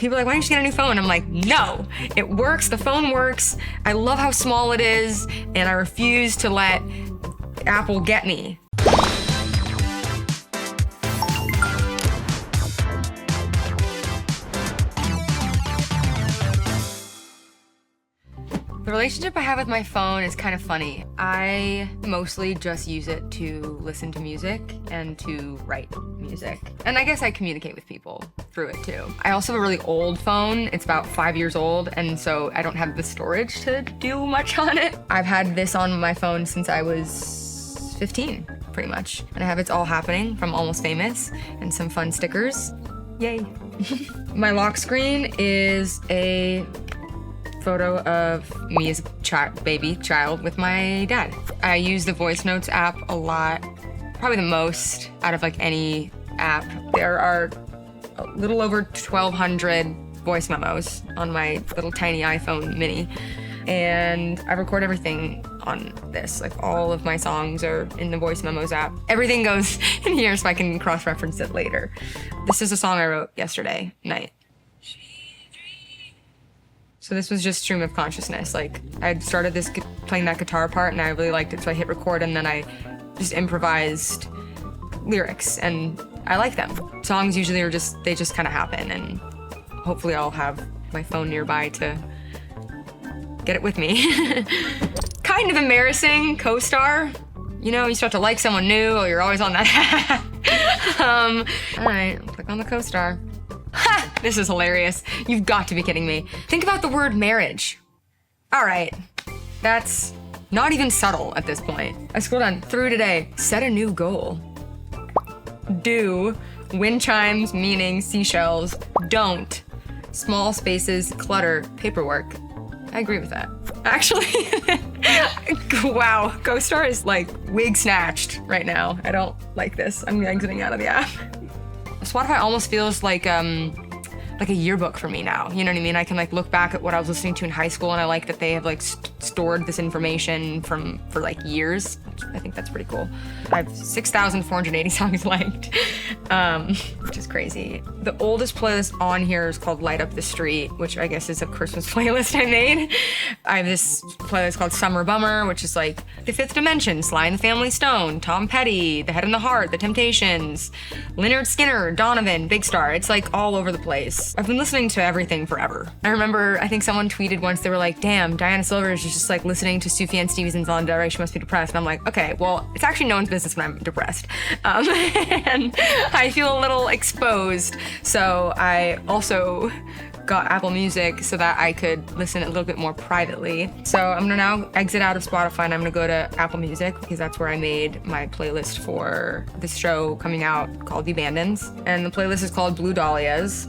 People are like, why don't you just get a new phone? I'm like, no, it works. The phone works. I love how small it is, and I refuse to let Apple get me. The relationship I have with my phone is kind of funny. I mostly just use it to listen to music and to write music. And I guess I communicate with people through it too. I also have a really old phone. It's about 5 years old, and so I don't have the storage to do much on it. I've had this on my phone since I was 15, pretty much. And I have It's All Happening from Almost Famous and some fun stickers. Yay. My lock screen is a photo of me as a baby child with my dad. I use the voice notes app a lot, probably the most out of like any app. There are a little over 1,200 voice memos on my little tiny iPhone mini, and I record everything on this. Like all of my songs are in the voice memos app. Everything goes in here so I can cross-reference it later. This is a song I wrote yesterday night. So this was just stream of consciousness. Like I started playing that guitar part and I really liked it, so I hit record and then I just improvised lyrics, and I like them. Songs usually they just kind of happen, and hopefully I'll have my phone nearby to get it with me. Kind of embarrassing, co-star. You know, you start to like someone new, or you're always on that. All right, click on the co-star. Ha! This is hilarious. You've got to be kidding me. Think about the word marriage. All right, that's not even subtle at this point. I scrolled on through today. Set a new goal. Do. Wind chimes, meaning seashells. Don't. Small spaces, clutter, paperwork. I agree with that. Actually, wow, co-star is like wig snatched right now. I don't like this. I'm exiting out of the app. Spotify almost feels like a yearbook for me now. You know what I mean? I can like look back at what I was listening to in high school, and I like that they have like stored this information for like years. I think that's pretty cool. I have 6,480 songs liked, which is crazy. The oldest playlist on here is called Light Up the Street, which I guess is a Christmas playlist I made. I have this playlist called Summer Bummer, which is like The Fifth Dimension, Sly and the Family Stone, Tom Petty, The Head and the Heart, The Temptations, Lynyrd Skynyrd, Donovan, Big Star. It's like all over the place. I've been listening to everything forever. I remember, I think someone tweeted once, they were like, damn, Diana Silvers is just like listening to Sufjan Stevenson's On Del Rey, she must be depressed. And I'm like, okay, well, it's actually no one's business when I'm depressed. And I feel a little exposed. So I also got Apple Music so that I could listen a little bit more privately. So I'm gonna now exit out of Spotify and I'm gonna go to Apple Music because that's where I made my playlist for this show coming out called The Abandons. And the playlist is called Blue Dahlias.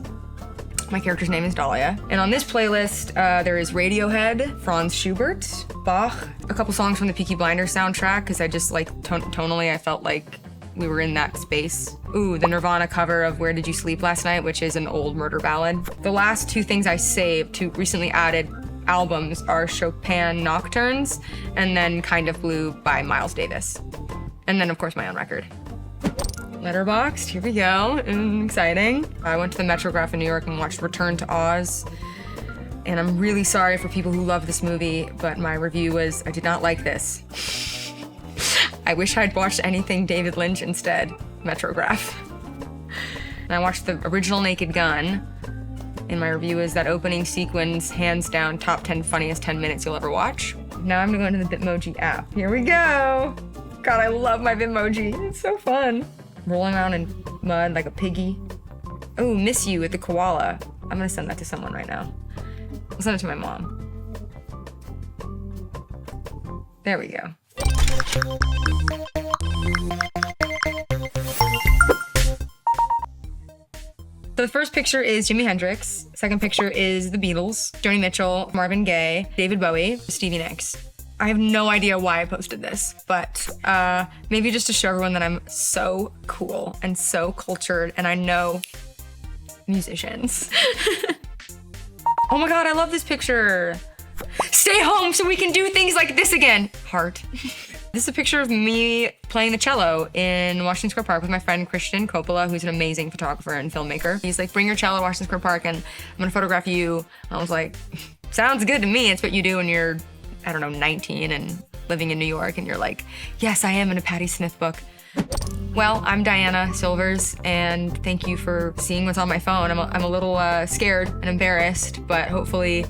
My character's name is Dahlia. And on this playlist, there is Radiohead, Franz Schubert, Bach, a couple songs from the Peaky Blinders soundtrack, because I just like, tonally, I felt like we were in that space. Ooh, the Nirvana cover of Where Did You Sleep Last Night, which is an old murder ballad. The last two things I saved to recently added albums are Chopin Nocturnes and then Kind of Blue by Miles Davis. And then, of course, my own record. Letterboxd, here we go, exciting. I went to the Metrograph in New York and watched Return to Oz. And I'm really sorry for people who love this movie, but my review was, I did not like this. I wish I'd watched anything David Lynch instead, Metrograph. And I watched the original Naked Gun, and my review is that opening sequence, hands down, top 10 funniest 10 minutes you'll ever watch. Now I'm gonna go into the Bitmoji app. Here we go. God, I love my Bitmoji, it's so fun. Rolling around in mud like a piggy. Oh, miss you with the koala. I'm gonna send that to someone right now. I'll send it to my mom. There we go. So the first picture is Jimi Hendrix. Second picture is the Beatles, Joni Mitchell, Marvin Gaye, David Bowie, Stevie Nicks. I have no idea why I posted this, but maybe just to show everyone that I'm so cool and so cultured and I know musicians. Oh my God, I love this picture. Stay home so we can do things like this again. Heart. This is a picture of me playing the cello in Washington Square Park with my friend Christian Coppola, who's an amazing photographer and filmmaker. He's like, bring your cello to Washington Square Park and I'm gonna photograph you. I was like, sounds good to me. It's what you do when you're, I don't know, 19 and living in New York and you're like, yes, I am in a Patti Smith book. Well, I'm Diana Silvers, and thank you for seeing what's on my phone. I'm a little scared and embarrassed, but hopefully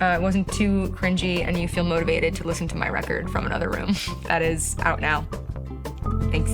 it wasn't too cringy and you feel motivated to listen to my record from another room. That is out now. Thanks.